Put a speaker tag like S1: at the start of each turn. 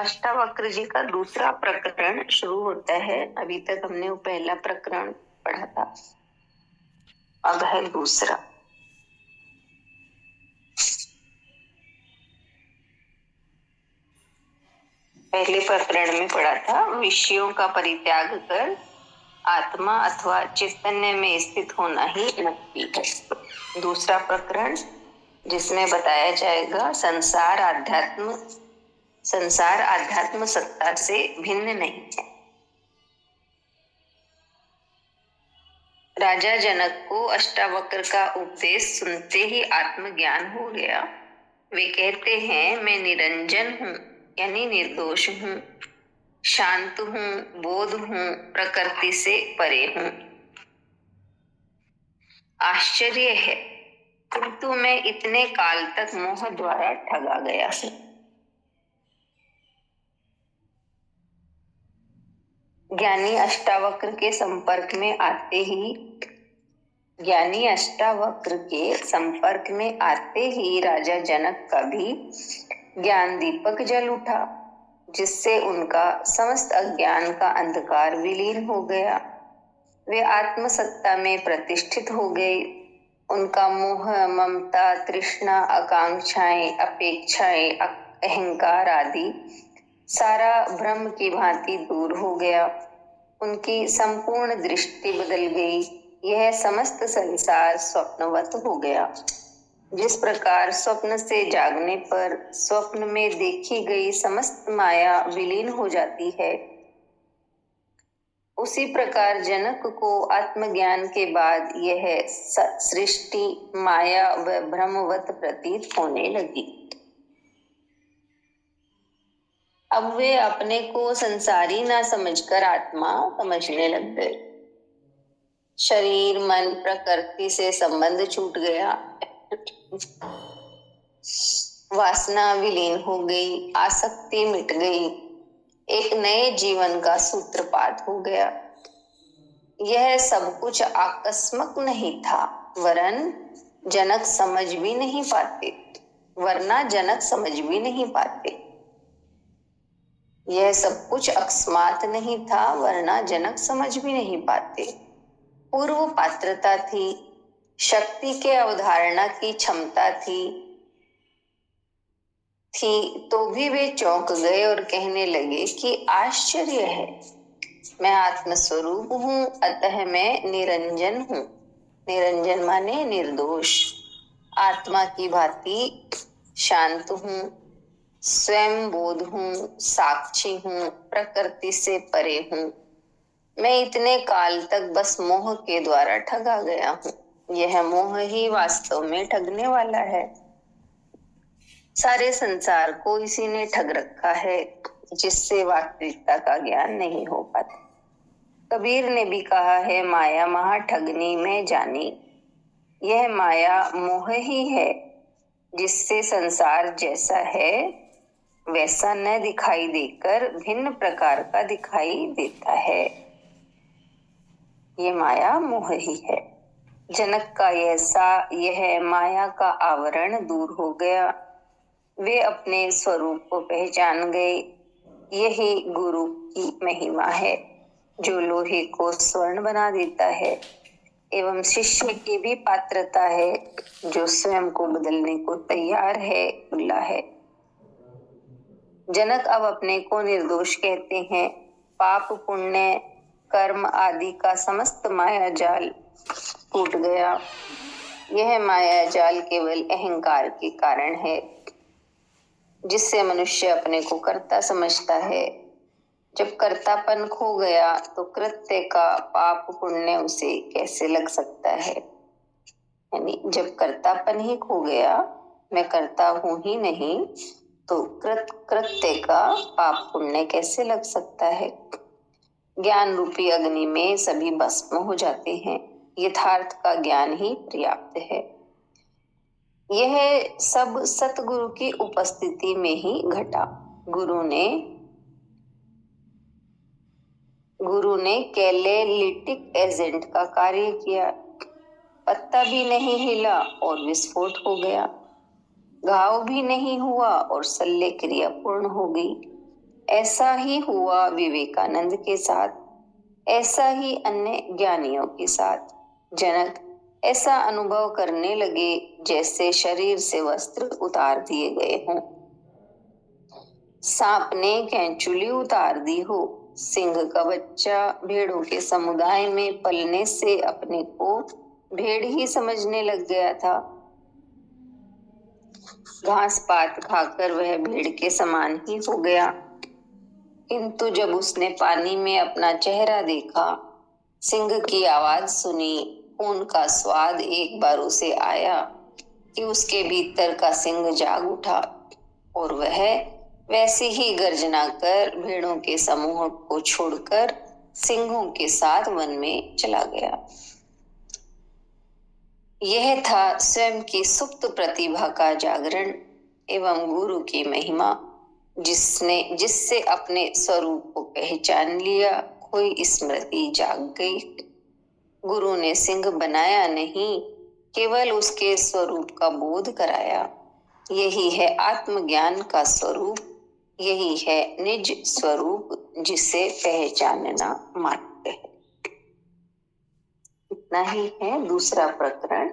S1: अष्टावक्र जी का दूसरा प्रकरण शुरू होता है। अभी तक हमने वो पहला प्रकरण पढ़ा था, अब है दूसरा। पहले प्रकरण में पढ़ा था विषयों का परित्याग कर आत्मा अथवा चैतन्य में स्थित होना ही मुक्ति है। दूसरा प्रकरण जिसमें बताया जाएगा संसार आध्यात्म सत्ता से भिन्न नहीं है। राजा जनक को अष्टावक्र का उपदेश सुनते ही आत्मज्ञान हो गया। वे कहते हैं, मैं निरंजन हूँ यानी निर्दोष हूँ, शांत हूँ, बोध हूँ, प्रकृति से परे हूँ। आश्चर्य है, किंतु मैं इतने काल तक मोह द्वारा ठगा गया हूँ। ज्ञानी अष्टावक्र के संपर्क में आते ही राजा जनक का भी ज्ञान दीपक जल उठा, जिससे उनका समस्त अज्ञान का अंधकार विलीन हो गया। वे आत्मसत्ता में प्रतिष्ठित हो गए। उनका मोह, ममता, तृष्णा, आकांक्षाएं, अपेक्षाएं, अहंकार आदि सारा ब्रह्म की भांति दूर हो गया। उनकी संपूर्ण दृष्टि बदल गई। यह समस्त संसार स्वप्नवत हो गया। जिस प्रकार स्वप्न से जागने पर स्वप्न में देखी गई समस्त माया विलीन हो जाती है, उसी प्रकार जनक को आत्मज्ञान के बाद यह सृष्टि माया व भ्रमवत प्रतीत होने लगी। अब वे अपने को संसारी ना समझकर आत्मा समझने लग गए। शरीर, मन, प्रकृति से संबंध छूट गया। वासना विलीन हो गई, आसक्ति मिट गई। एक नए जीवन का सूत्रपात हो गया। यह सब कुछ आकस्मिक नहीं था, वरना जनक समझ भी नहीं पाते। यह सब कुछ अकस्मात नहीं था, वरना जनक समझ भी नहीं पाते। पूर्व पात्रता थी, शक्ति के अवधारणा की क्षमता थी, तो भी वे चौंक गए और कहने लगे कि आश्चर्य है, मैं आत्मस्वरूप हूँ, अतः मैं निरंजन हूँ। निरंजन माने निर्दोष, आत्मा की भांति शांत हूँ, स्वयं बोध हूँ, साक्षी हूँ, प्रकृति से परे हूँ। मैं इतने काल तक बस मोह के द्वारा ठगा गया हूँ। यह मोह ही वास्तव में ठगने वाला है। सारे संसार को इसी ने ठग रखा है, जिससे वास्तविकता का ज्ञान नहीं हो पाता। कबीर ने भी कहा है, माया महा ठगनी में जानी। यह माया मोह ही है, जिससे संसार जैसा है वैसा न दिखाई देकर भिन्न प्रकार का दिखाई देता है। ये माया मोह ही है। जनक का यह माया का आवरण दूर हो गया। वे अपने स्वरूप को पहचान गए। यही गुरु की महिमा है, जो लोहे को स्वर्ण बना देता है, एवं शिष्य की भी पात्रता है, जो स्वयं को बदलने को तैयार है, खुला है। जनक अब अपने को निर्दोष कहते हैं। पाप, पुण्य, कर्म आदि का समस्त माया जाल टूट गया। यह माया जाल केवल अहंकार के कारण है, जिससे मनुष्य अपने को कर्ता समझता है। जब कर्तापन खो गया तो कृत्य का पाप पुण्य उसे कैसे लग सकता है। यानी जब कर्तापन ही खो गया, मैं कर्ता हूं ही नहीं, तो कृत्य का पाप पुण्य कैसे लग सकता है। ज्ञान रूपी अग्नि में सभी भस्म हो जाते हैं। यथार्थ का ज्ञान ही पर्याप्त है। यह सब सतगुरु की उपस्थिति में ही घटा। गुरु ने कैलेलिटिक एजेंट का कार्य किया। पत्ता भी नहीं हिला और विस्फोट हो गया। घाव भी नहीं हुआ और शल्य क्रिया पूर्ण हो गई। ऐसा ही हुआ विवेकानंद के साथ, ऐसा ही अन्य ज्ञानियों के साथ। जनक ऐसा अनुभव करने लगे जैसे शरीर से वस्त्र उतार दिए गए हों, सांप ने कैंचुली उतार दी हो। सिंह का बच्चा भेड़ों के समुदाय में पलने से अपने को भेड़ ही समझने लग गया था। घास पात खाकर वह भेड़ के समान ही हो गया, किंतु जब उसने पानी में अपना चेहरा देखा, सिंह की आवाज सुनी, खून का स्वाद एक बार उसे आया कि उसके भीतर का सिंह जाग उठा और वह वैसे ही गर्जना कर भेड़ों के समूह को छोड़कर सिंहों के साथ वन में चला गया। यह था स्वयं की सुप्त प्रतिभा का जागरण एवं गुरु की महिमा, जिससे अपने स्वरूप को पहचान लिया, कोई स्मृति जाग गई। गुरु ने सिंह बनाया नहीं, केवल उसके स्वरूप का बोध कराया। यही है आत्मज्ञान का स्वरूप, यही है निज स्वरूप, जिसे पहचानना मात्र है। इतना ही है दूसरा प्रकरण।